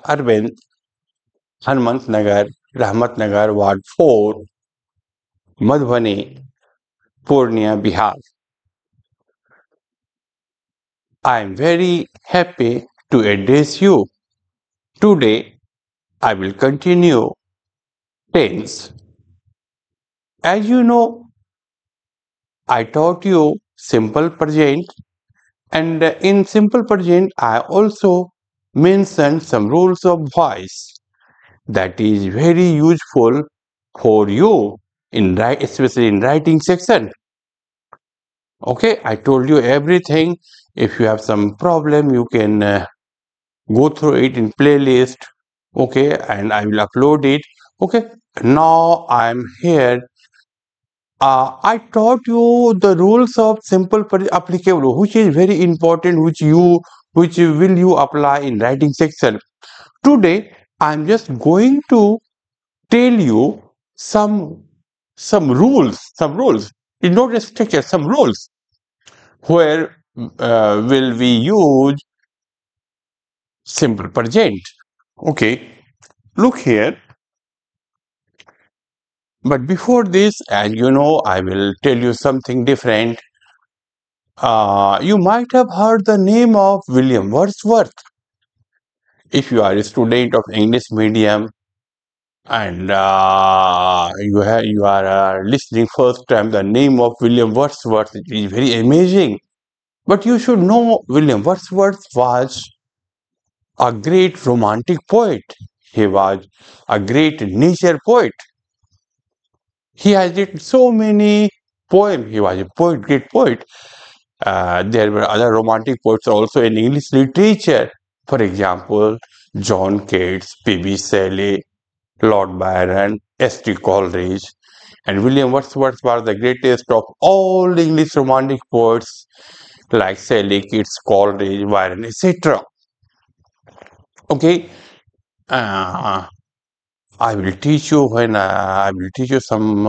Arvind, Hanmant Nagar, Rahmat Nagar, Ward 4, Madhubani, Purnia, Bihar. I am very happy to address you. Today, I will continue tense. As you know, I taught you simple present, and in simple present, I also mentioned some rules of voice that is very useful for you in especially in writing section. Okay, I told you everything. If you have some problem, you can go through it in playlist. Okay, and I will upload it. Okay, now I'm here. I taught you the rules of simple applicable, which is very important, which will you apply in writing section. Today, I'm just going to tell you some rules. It's not a structure, some rules where will we use simple present. Okay, look here. But before this, as you know, I will tell you something different. You might have heard the name of William Wordsworth. If you are a student of English medium and you are listening first time the name of William Wordsworth, it is very amazing. But you should know William Wordsworth was a great romantic poet. He was a great nature poet. He has written so many poems. He was a poet, great poet. There were other romantic poets also in English literature. For example, John Keats, P.B. Shelley, Lord Byron, S.T. Coleridge, and William Wordsworth was the greatest of all English romantic poets like Shelley, Keats, Coleridge, Byron, etc. Okay, uh, I will teach you I will teach you some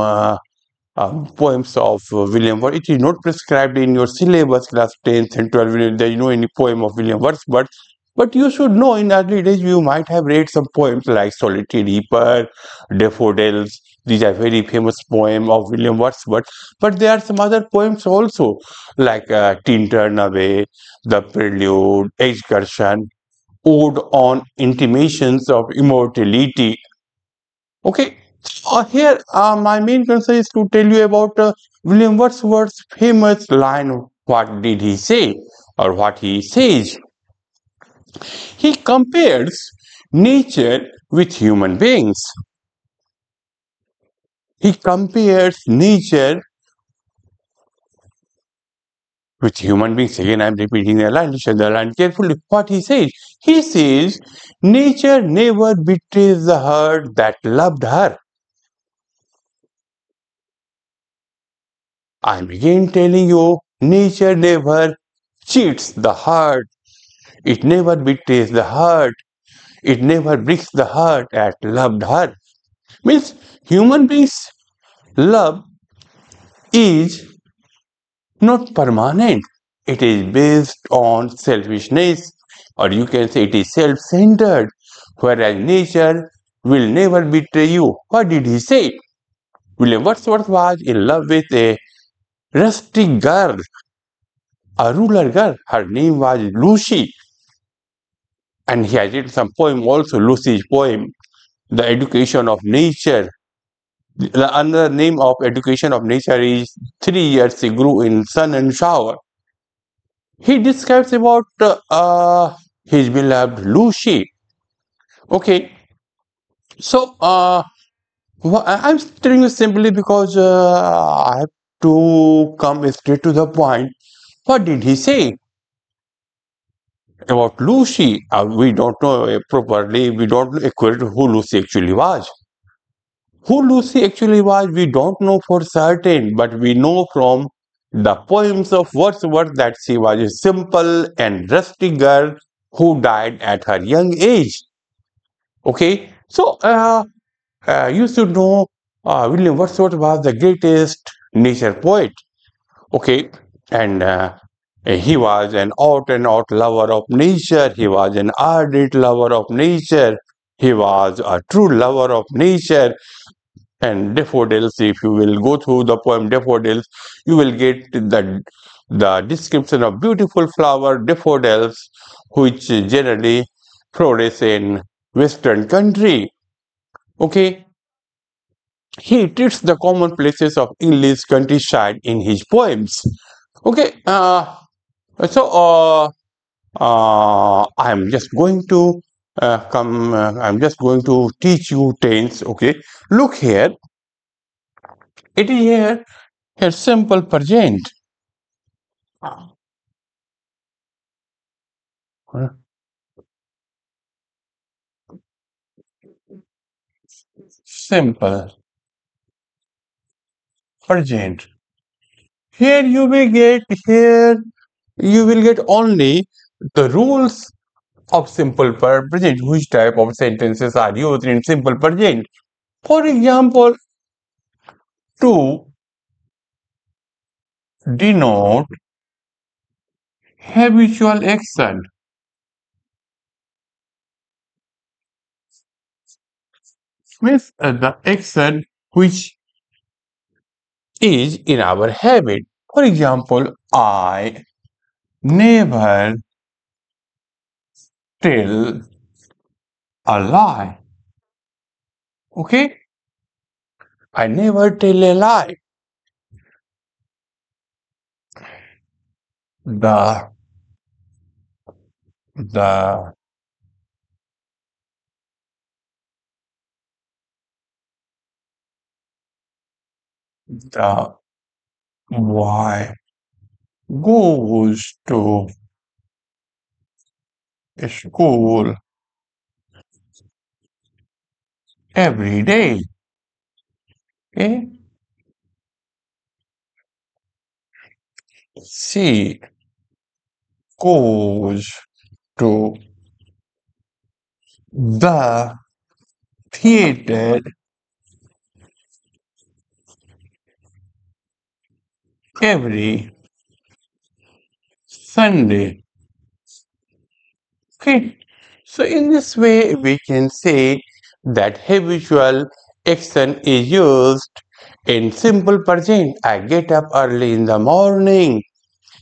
poems of William Wordsworth. It is not prescribed in your syllabus, class 10th and 12th. There is no any poem of William Wordsworth. But you should know in early days you might have read some poems like Solitary Reaper, Daffodils. These are very famous poems of William Wordsworth. But there are some other poems also like Teen Turn Away, The Prelude, Excursion, Ode on Intimations of Immortality. Okay, here my main concern is to tell you about William Wordsworth's famous line, what did he say or what he says. He compares nature with human beings. He compares nature with human beings. Again, I'm repeating the line. Listen the line carefully. What he says. He says, nature never betrays the heart that loved her. I'm again telling you, nature never cheats the heart. It never betrays the heart. It never breaks the heart that loved her. Means human beings' love is not permanent. It is based on selfishness, or you can say it is self-centered, whereas nature will never betray you. What did he say? William Wordsworth was in love with a rustic girl, a rural girl. Her name was Lucy. And he has written some poem also, Lucy's poem, The Education of Nature. The another name of Education of Nature is 3 years he grew in sun and shower. He describes about his beloved Lucy. Okay, so I'm telling you simply because I have to come straight to the point. What did he say about Lucy? We don't know properly. We don't know accurately who Lucy actually was. Who Lucy actually was, we don't know for certain, but we know from the poems of Wordsworth that she was a simple and rustic girl who died at her young age. Okay, so you should know William Wordsworth was the greatest nature poet. Okay, and He was an out and out lover of nature. He was an ardent lover of nature. He was a true lover of nature. And daffodils, if you will go through the poem Daffodils, you will get the description of beautiful flower daffodils, which generally flourish in western country. Okay, he treats the common places of English countryside in his poems. Okay, so I'm just going to I'm just going to teach you tense. Okay, look here. It is here. Here, simple present. Simple present. Here you will get only the rules of simple present. Which type of sentences are used in simple present? For example, to denote habitual action means the action which is in our habit. For example, I never tell a lie. Okay? I never tell a lie. The the the boy goes to school every day. Okay? She goes to the theater every Sunday. Okay. So in this way, we can say that habitual action is used in simple present. I get up early in the morning.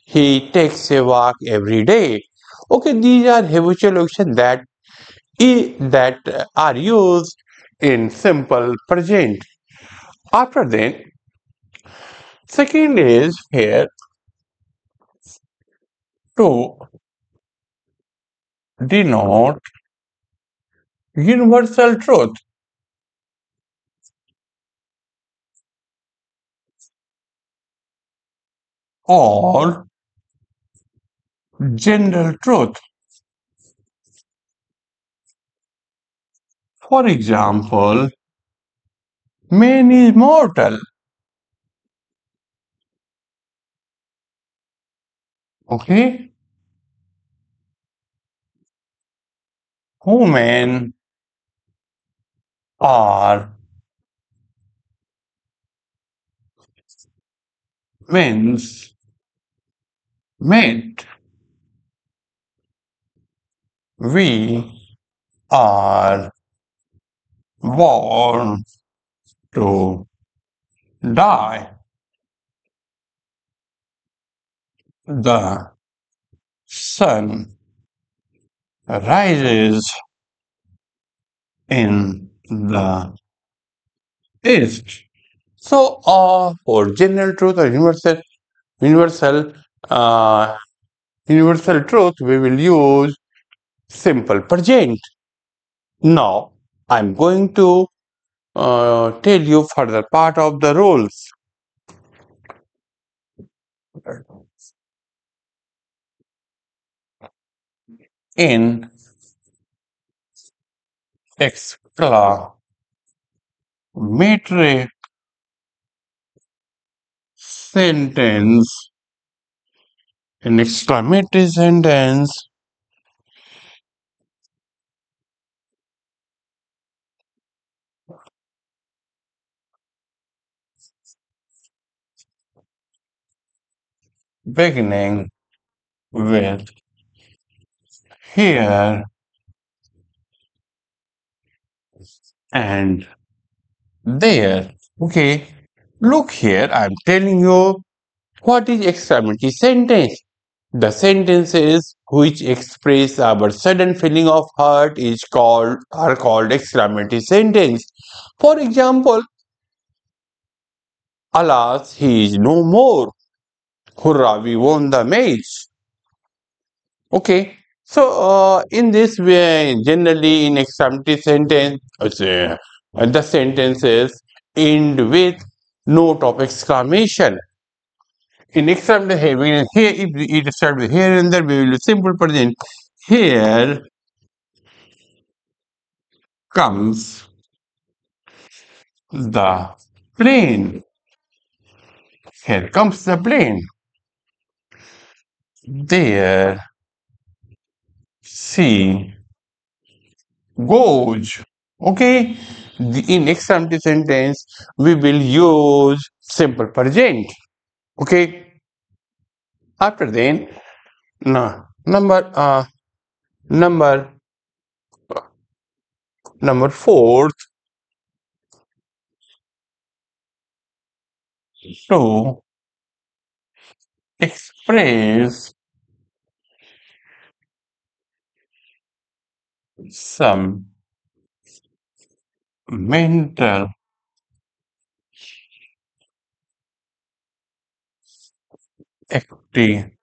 He takes a walk every day. Okay, these are habitual actions that are used in simple present. After then, second is here to denote universal truth or general truth. For example, man is mortal. Okay, women are means meant. We are born to die. The sun rises in the east. So, for general truth or universal, uh, universal truth, we will use simple present. Now, I'm going to tell you further part of the rules. In exclamatory sentence, an exclamatory sentence beginning with here and there. Okay, look here, I'm telling you what is exclamatory sentence. The sentences which express our sudden feeling of hurt is called are called exclamatory sentence. For example, alas, he is no more. Hurrah, we won the match. Okay. So in this way, generally in exclamatory sentence, the sentences end with note of exclamation. In exclamatory here, if it starts with here and there, we will use simple present. Here comes the plane. Here comes the plane. There she goes. Okay. In exclamatory sentence, we will use simple present. Okay. After then, no, number number fourth to express some mental activities,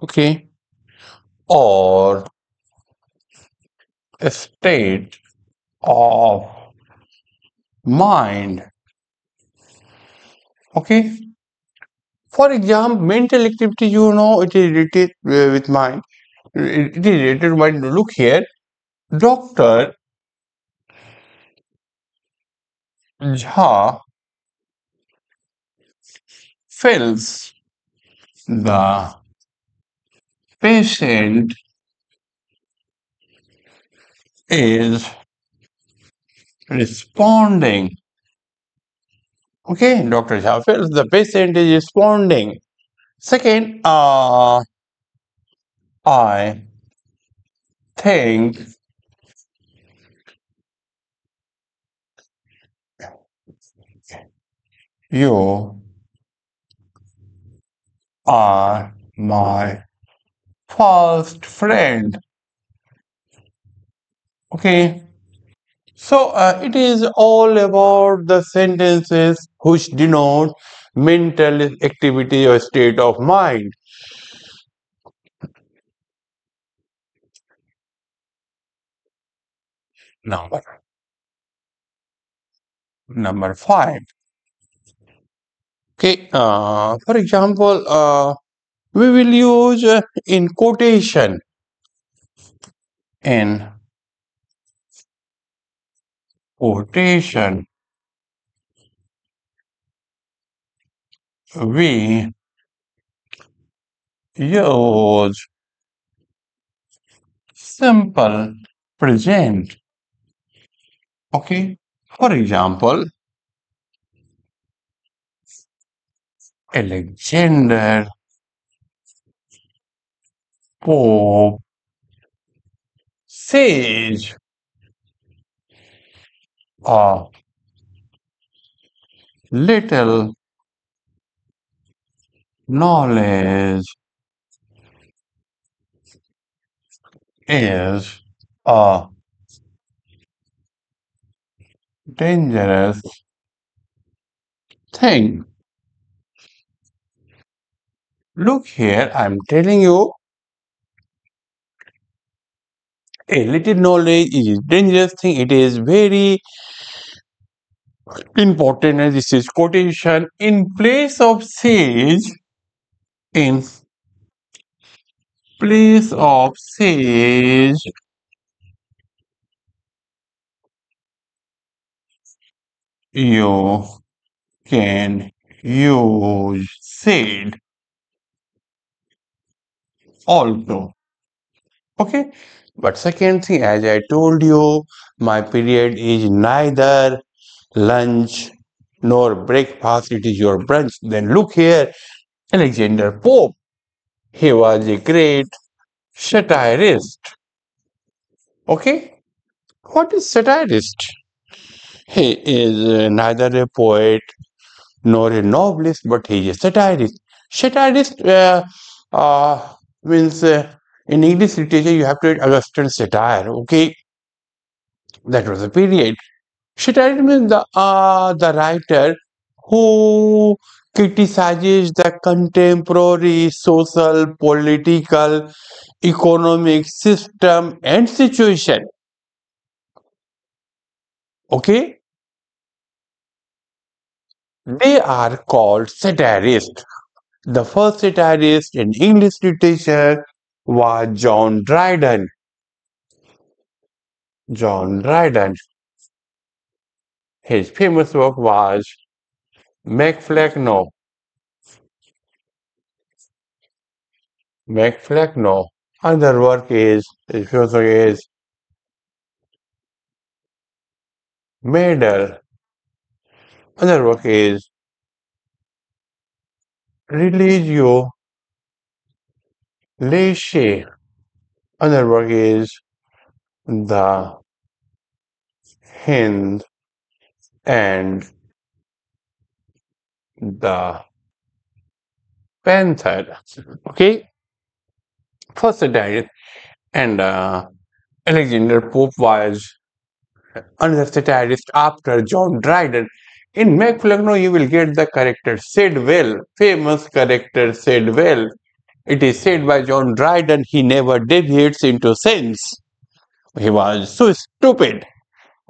okay, or a state of mind, okay. For example, mental activity, it is related with mind. It is related to mind. Look here, Doctor Jha feels the patient is responding. Okay, Dr. Jha feels the patient is responding. Second, I think you are my first friend. Okay, so it is all about the sentences which denote mental activity or state of mind. Number number five. Okay, for example, we will use in quotation. In quotation, we use simple present. Okay, for example, Alexander Pope says a little knowledge is a dangerous thing. Look here, I'm telling you, a little knowledge is a dangerous thing. It is very important, and this is quotation. In place of sage, in place of sage, you can use said also. Okay. But second thing, as I told you, my period is neither lunch nor breakfast, it is your brunch. Then look here, Alexander Pope. He was a great satirist. Okay? What is satirist? He is neither a poet nor a novelist, but he is a satirist. Satirist means in English literature you have to read Augustan satire. Okay, that was a period. Satirist means the writer who criticizes the contemporary social, political, economic system and situation. Okay, they are called satirists. The first satirist in English literature was John Dryden. John Dryden. His famous work was Macflecknoe. Macflecknoe. Other work is his famous work is Maidel. Other work is Religio Laicae. Other work is The Hind and the Panther. Okay, first satirist and Alexander Pope was another satirist after John Dryden. In Macflecknoe, you will get the character said well, famous character said well. It is said by John Dryden, he never deviates into sense. He was so stupid.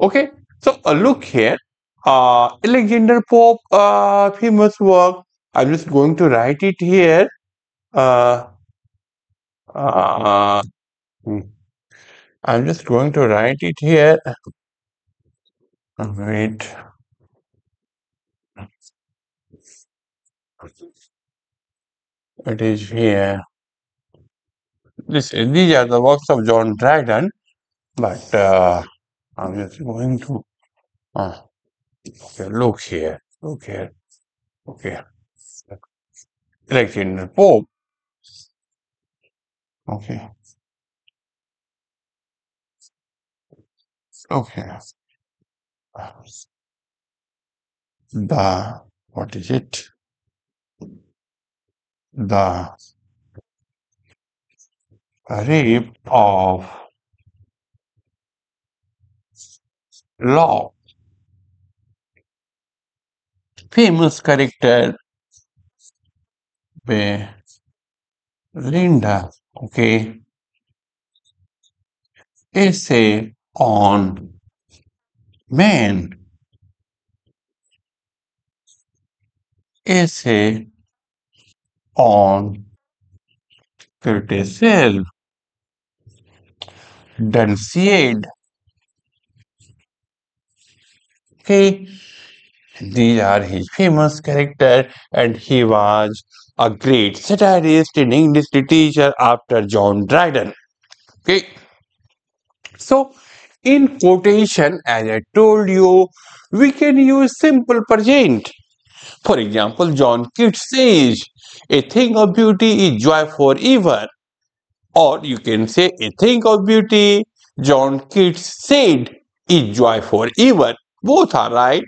Okay, so look here. Alexander Pope, famous work. I'm just going to write it here. Uh, uh, hmm, I'm just going to write it here. Wait. It is here. These are the works of John Dryden, but I'm just going to okay, look here, okay, Alexander Pope, okay, okay, the what is it? The rape of law. Famous character by Linda. Okay, essay on man. Essay on criticism. Denunciate. Okay, these are his famous character, and he was a great satirist in English literature after John Dryden. Okay, so in quotation, as I told you, we can use simple present. For example, John Keats says, "A thing of beauty is joy forever." Or you can say, "A thing of beauty," John Keats said, "is joy forever." Both are right.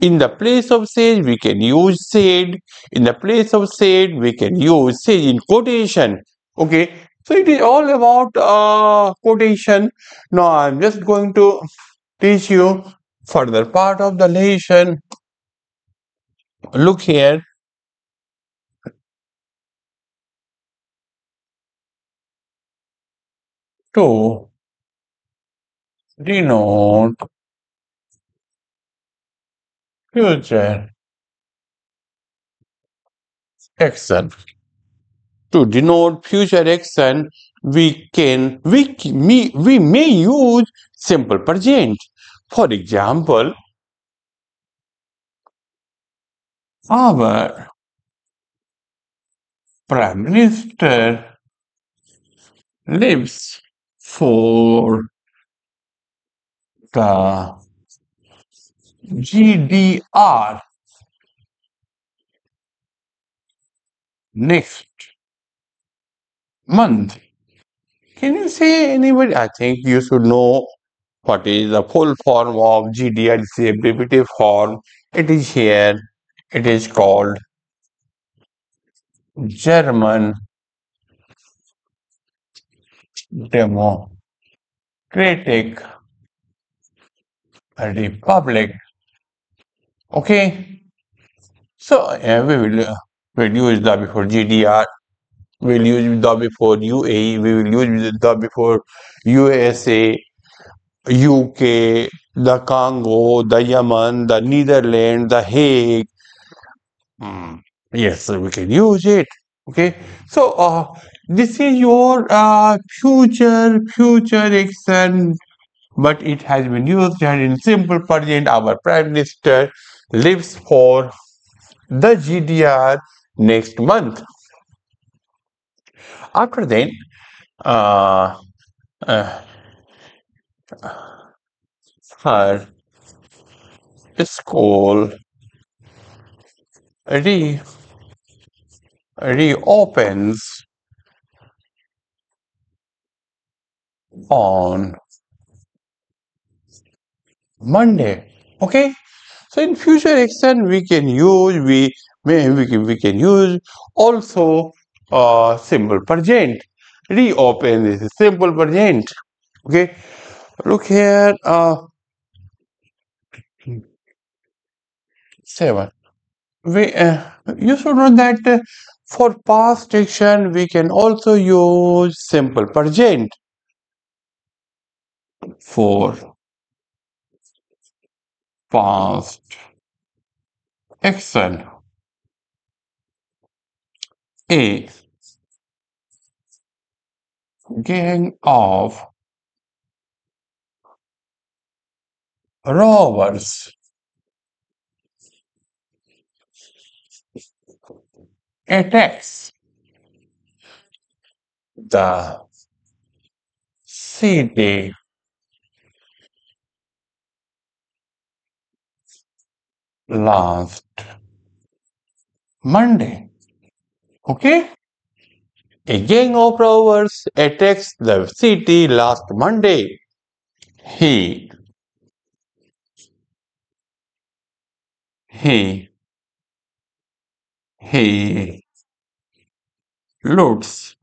In the place of sage, we can use said. In the place of said, we can use sage in quotation. Okay, so it is all about quotation. Now I'm just going to teach you further part of the lesson. Look here. To denote future action. To denote future action, we may use simple present. For example, our Prime Minister lives for the GDR. next month. Can you say anybody? I think you should know what is the full form of GDR. It's a abbreviative form. It is here. It is called German Democratic Republic. Okay. So we'll use the before GDR. We'll use the before UAE. We will use the before USA, UK, the Congo, the Yemen, the Netherlands, the Hague. Hmm. Yes, so we can use it. Okay. So this is your future action, but it has been used here in simple present. Our Prime Minister lives for the GDR next month. After then, uh, uh, her school re reopens on Monday. Okay. So in future action we can use we can use also simple present. Reopen is a simple present. Okay. Look here. 7. We you should know that for past action we can also use simple present for past action. A gang of robbers attacks the city last Monday. Okay? A gang of robbers attacks the city last Monday. He he he loots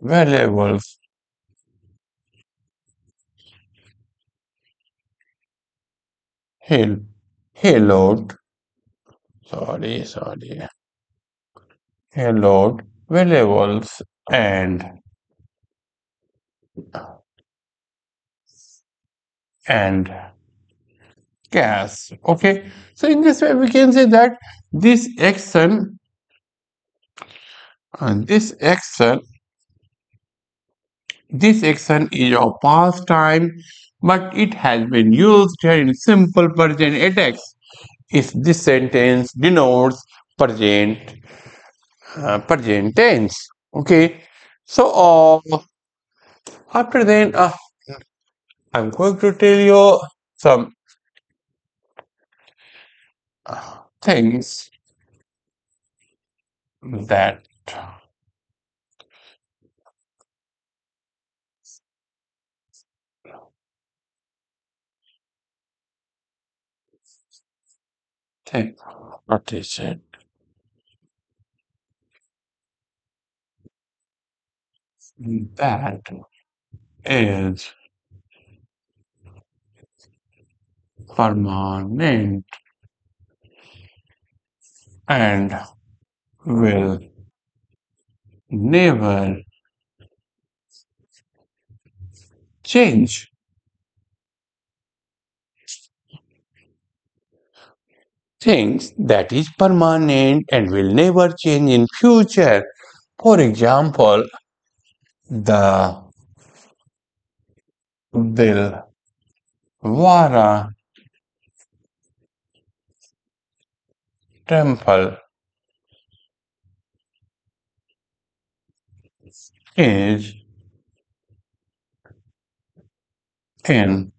valuables. He he loot sorry. He loot valuables and cash. Okay. So in this way we can say that this action this action This action is of past time, but it has been used here in simple present attacks. If this sentence denotes present tense. Okay. So after then, I'm going to tell you some things that think what is it that is permanent and will never change. Things that is permanent and will never change in future. For example, the Dilwara temple is in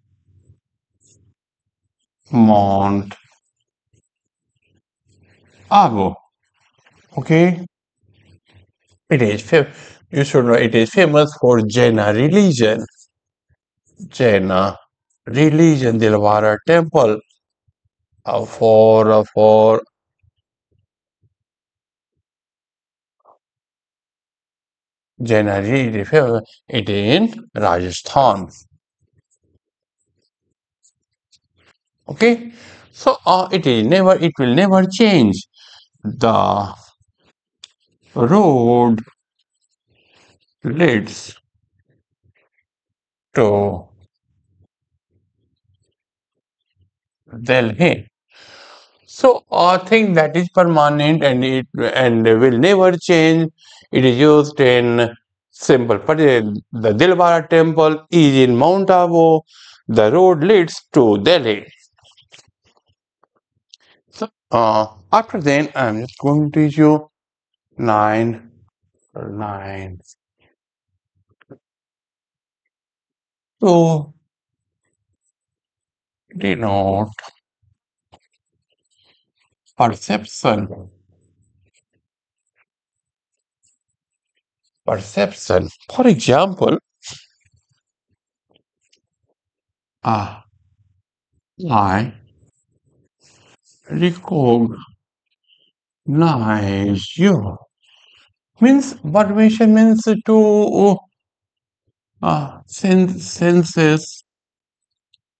Mount Abu. Okay, it is you should know it is famous for Jaina religion. Jaina religion, Dilwara temple for Jaina religion. It is in Rajasthan. Okay, so it will never change. The road leads to Delhi. So a thing that is permanent and will never change. It is used in simple. But the Dilwara temple is in Mount Abu. The road leads to Delhi. So after then, I'm just going to teach you nine nine to denote perception. Perception. For example, I recognize you. Means permission means to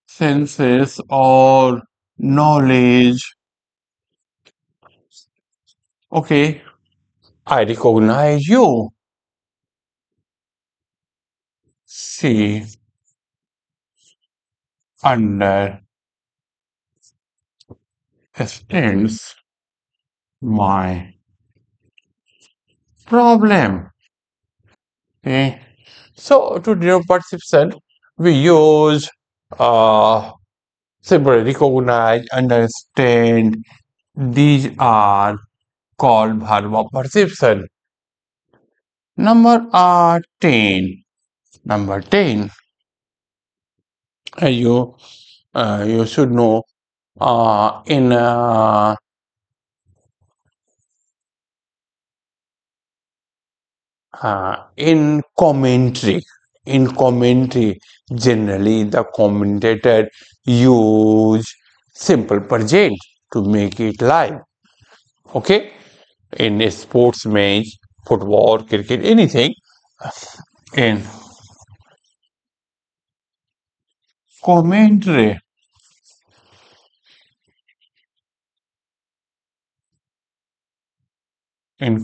senses or knowledge. Okay, I recognize you. See, understands my problem. Okay, so to denote perception, we use uh, simple recognize, understand. These are called verb of perception. Number 10. Number 10. Uh, you you should know uh, in uh, in commentary. In commentary, generally the commentator use simple present to make it live. Okay, in a sports match, football, cricket, anything. In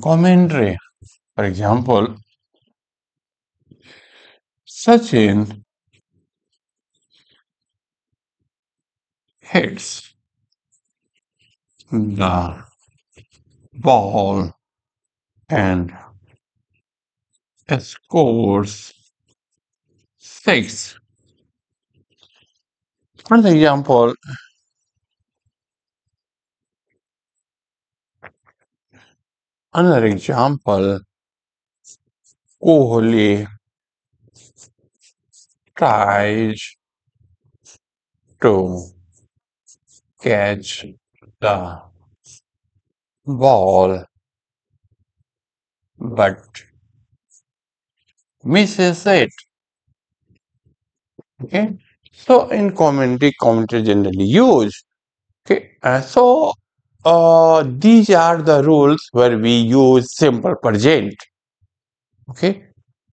commentary, for example, Sachin hits the ball and scores six. For example, another example, Kohli tries to catch the ball but misses it. Okay, so in commentary generally used. Okay, so these are the rules where we use simple present. Okay,